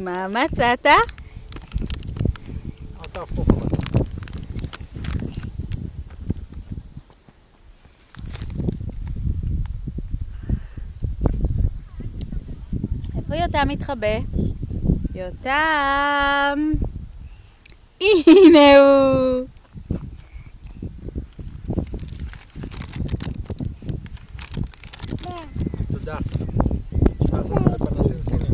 מה מצאת? אתה הפוך. איפה יותם מתחבא? יותם! הנה הוא! תודה. לעשות את זה פנסים סינים.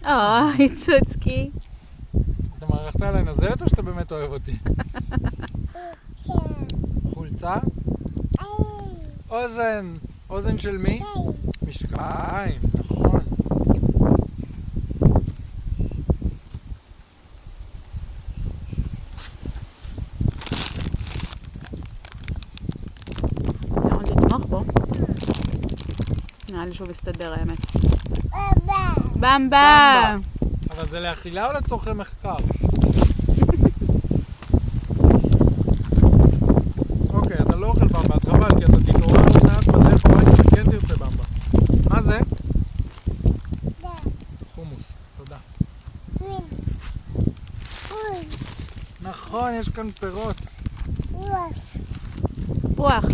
אוי, צוצקי. אתה מערכת עליי נזלת או שאתה באמת אוהב אותי? חולצה? אוזן. אוזן של מי? משקיים, נכון. אתה עוד לתמוך בו? נראה לי שהוא מסתדר האמת. במבה! אבל זה לאכילה או לצורכי מחקר? אוקיי, אתה לא אוכל במבה, אז חבל, כי אתה תתעורר עוד מעט בדרך הביתה וכן תרצה במבה. מה זה? חומוס, תודה. נכון, יש כאן פירות. פוח.